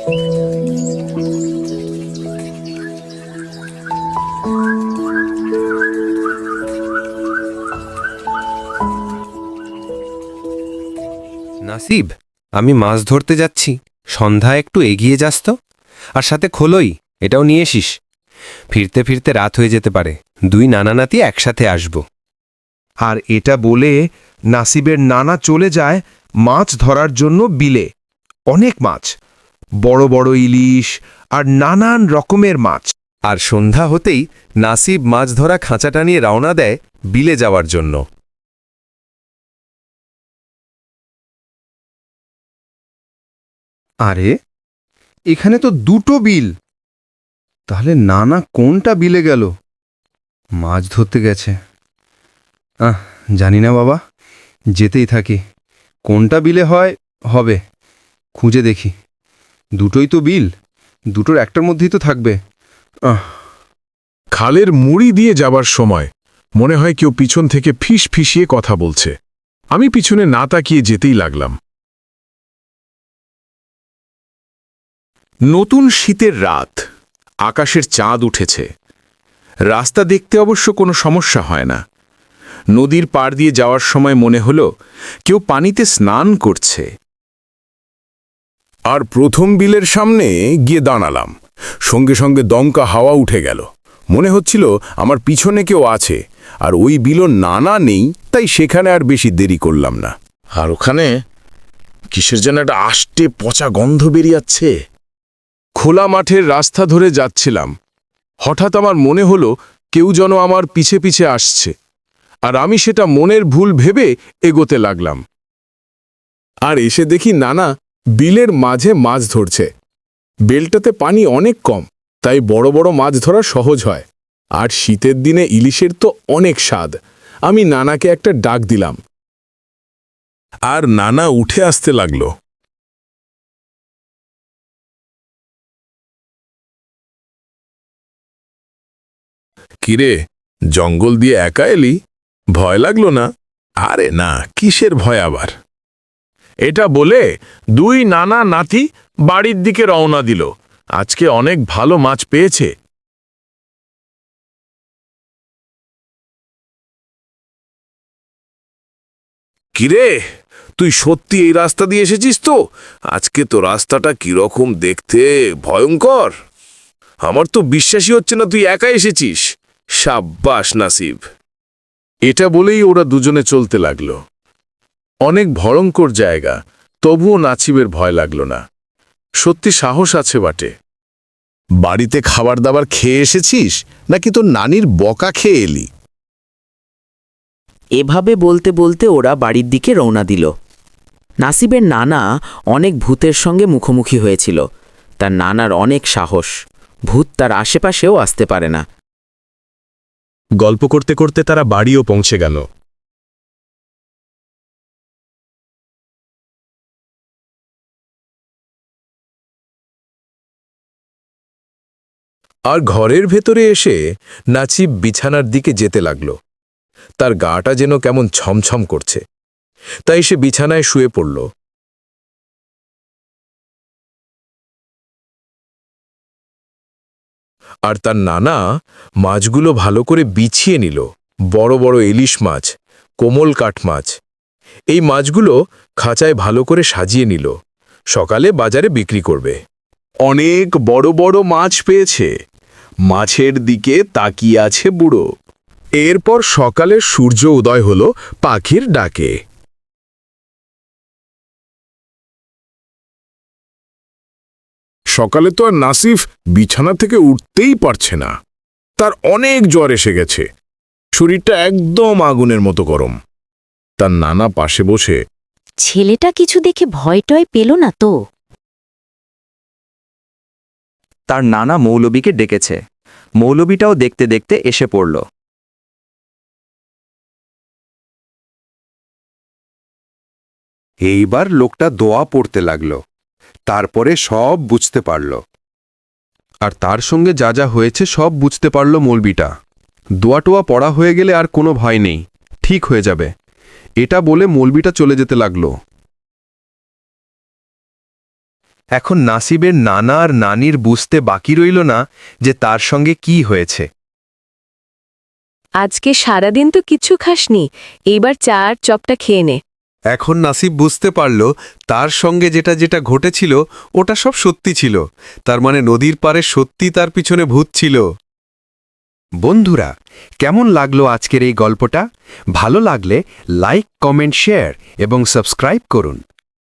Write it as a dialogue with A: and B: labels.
A: নাসিব, আমি মাছ ধরতে যাচ্ছি, সন্ধ্যা একটু এগিয়ে যাস তো, আর সাথে খোলই এটাও নিয়ে এসিস। ফিরতে ফিরতে রাত হয়ে যেতে পারে, দুই নানা নাতি একসাথে আসব।
B: আর এটা বলে নাসিবের নানা চলে যায় মাছ ধরার জন্য বিলে। অনেক মাছ, বড় বড় ইলিশ আর নানান রকমের মাছ।
A: আর সন্ধ্যা হতেই নাসিব মাছ ধরা খাঁচাটা নিয়ে রওনা দেয় বিলে যাওয়ার জন্য।
B: আরে, এখানে তো দুটো বিল। তাহলে নানা কোনটা বিলে গেল? মাছ ধরতে গেছে। জানি না বাবা, যেতেই থাকি। কোনটা বিলে হয় হবে, খুঁজে দেখি। দুটোই তো বিল, দুটোর একটার মধ্যেই তো থাকবে।
C: খালের মুড়ি দিয়ে যাবার সময় মনে হয় কেউ পিছন থেকে ফিস ফিসিয়ে কথা বলছে। আমি পিছনে না তাকিয়ে যেতেই লাগলাম। নতুন শীতের রাত, আকাশের চাঁদ উঠেছে। রাস্তা দেখতে অবশ্য কোনো সমস্যা হয় না। নদীর পাড় দিয়ে যাওয়ার সময় মনে হলো কেউ পানিতে স্নান করছে। আর প্রথম বিলের সামনে গিয়ে দাঁড়ালাম। সঙ্গে সঙ্গে দমকা হাওয়া উঠে গেল। মনে হচ্ছিল আমার পিছনে কেউ আছে, আর ওই বিলও নানা নেই, তাই সেখানে আর বেশি দেরি করলাম না। আর ওখানে কিসের যেন একটা আষ্টে পচা গন্ধ বেরিয়াচ্ছে। খোলা মাঠের রাস্তা ধরে যাচ্ছিলাম। হঠাৎ আমার মনে হলো কেউ যেন আমার পিছে পিছে আসছে, আর আমি সেটা মনের ভুল ভেবে এগোতে লাগলাম। আর এসে দেখি নানা বিলের মাঝে মাছ ধরছে। বেলটাতে পানি অনেক কম, তাই বড় বড় মাছ ধরা সহজ হয়। আর শীতের দিনে ইলিশের তো অনেক স্বাদ। আমি নানাকে একটা ডাক দিলাম, আর নানা উঠে আসতে লাগলো। কিরে, জঙ্গল দিয়ে একা এলি? ভয় লাগলো না? আরে না, কিসের ভয় আবার। এটা বলে দুই নানা নাতি বাড়ির দিকে রওনা দিল। আজকে অনেক ভালো মাছ পেয়েছে। কিরে, তুই সত্যি এই রাস্তা দিয়ে এসেছিস তো? আজকে তো রাস্তাটা কিরকম দেখতে, ভয়ঙ্কর। আমার তো বিশ্বাসই হচ্ছে না তুই একা এসেছিস। সাব্বাস নাসিব। এটা বলেই ওরা দুজনে চলতে লাগলো। অনেক ভয়ঙ্কর জায়গা, তবুও নাসিবের ভয় লাগলো না। সত্যি সাহস আছে বাটে। বাড়িতে খাবার দাবার খেয়ে এসেছিস, নাকি তোর নানির বকা খেয়ে এলি?
D: এভাবে বলতে বলতে ওরা বাড়ির দিকে রওনা দিল। নাসিবের নানা অনেক ভূতের সঙ্গে মুখোমুখি হয়েছিল। তার নানার অনেক সাহস, ভূত তার আশেপাশেও আসতে পারে না।
C: গল্প করতে করতে তারা বাড়িও পৌঁছে গেল। আর ঘরের ভেতরে এসে নাসিব বিছানার দিকে যেতে লাগল। তার গাটা যেন কেমন ছমছম করছে, তাই সে বিছানায় শুয়ে পড়ল। আর তার নানা মাছগুলো ভালো করে বিছিয়ে নিল। বড় বড় ইলিশ মাছ, কোমল কাঠ মাছ। এই মাছগুলো খাঁচায় ভালো করে সাজিয়ে নিল, সকালে বাজারে বিক্রি করবে। অনেক বড় বড় মাছ পেয়েছে। মাছের দিকে তাকিয়ে আছে বুড়ো। এরপর সকালে সূর্য উদয় হল পাখির ডাকে। সকালে তো আর নাসিফ বিছানা থেকে উঠতেই পারছে না। তার অনেক জ্বর এসে গেছে, শরীরটা একদম আগুনের মতো গরম। তার নানা পাশে বসে,
E: ছেলেটা কিছু দেখে ভয় টয় পেল না তো?
F: তার নানা মৌলবীকে ডেকেছে। মৌলবীটাও দেখতে দেখতে এসে পড়ল।
A: এইবার লোকটা দোয়া পড়তে লাগল। তারপরে সব বুঝতে পারল। আর তার সঙ্গে যা যা হয়েছে সব বুঝতে পারল মৌলবীটা। দোয়াটোয়া পড়া হয়ে গেলে আর কোনো ভয় নেই, ঠিক হয়ে যাবে, এটা বলে মৌলবীটা চলে যেতে লাগল।
B: এখন নাসিবের নানা আর নানির বুঝতে বাকি রইল না যে তার সঙ্গে কি হয়েছে।
G: আজকে সারাদিন তো কিচ্ছু খাসনি, এইবার চা আর চপটা খেয়ে নে।
A: এখন নাসিব বুঝতে পারল তার সঙ্গে যেটা যেটা ঘটেছিল ওটা সব সত্যি ছিল। তার মানে নদীর পাড়ে সত্যি তার পিছনে ভূত ছিল। বন্ধুরা, কেমন লাগলো আজকের এই গল্পটা? ভালো লাগলে লাইক, কমেন্ট, শেয়ার এবং সাবস্ক্রাইব করুন।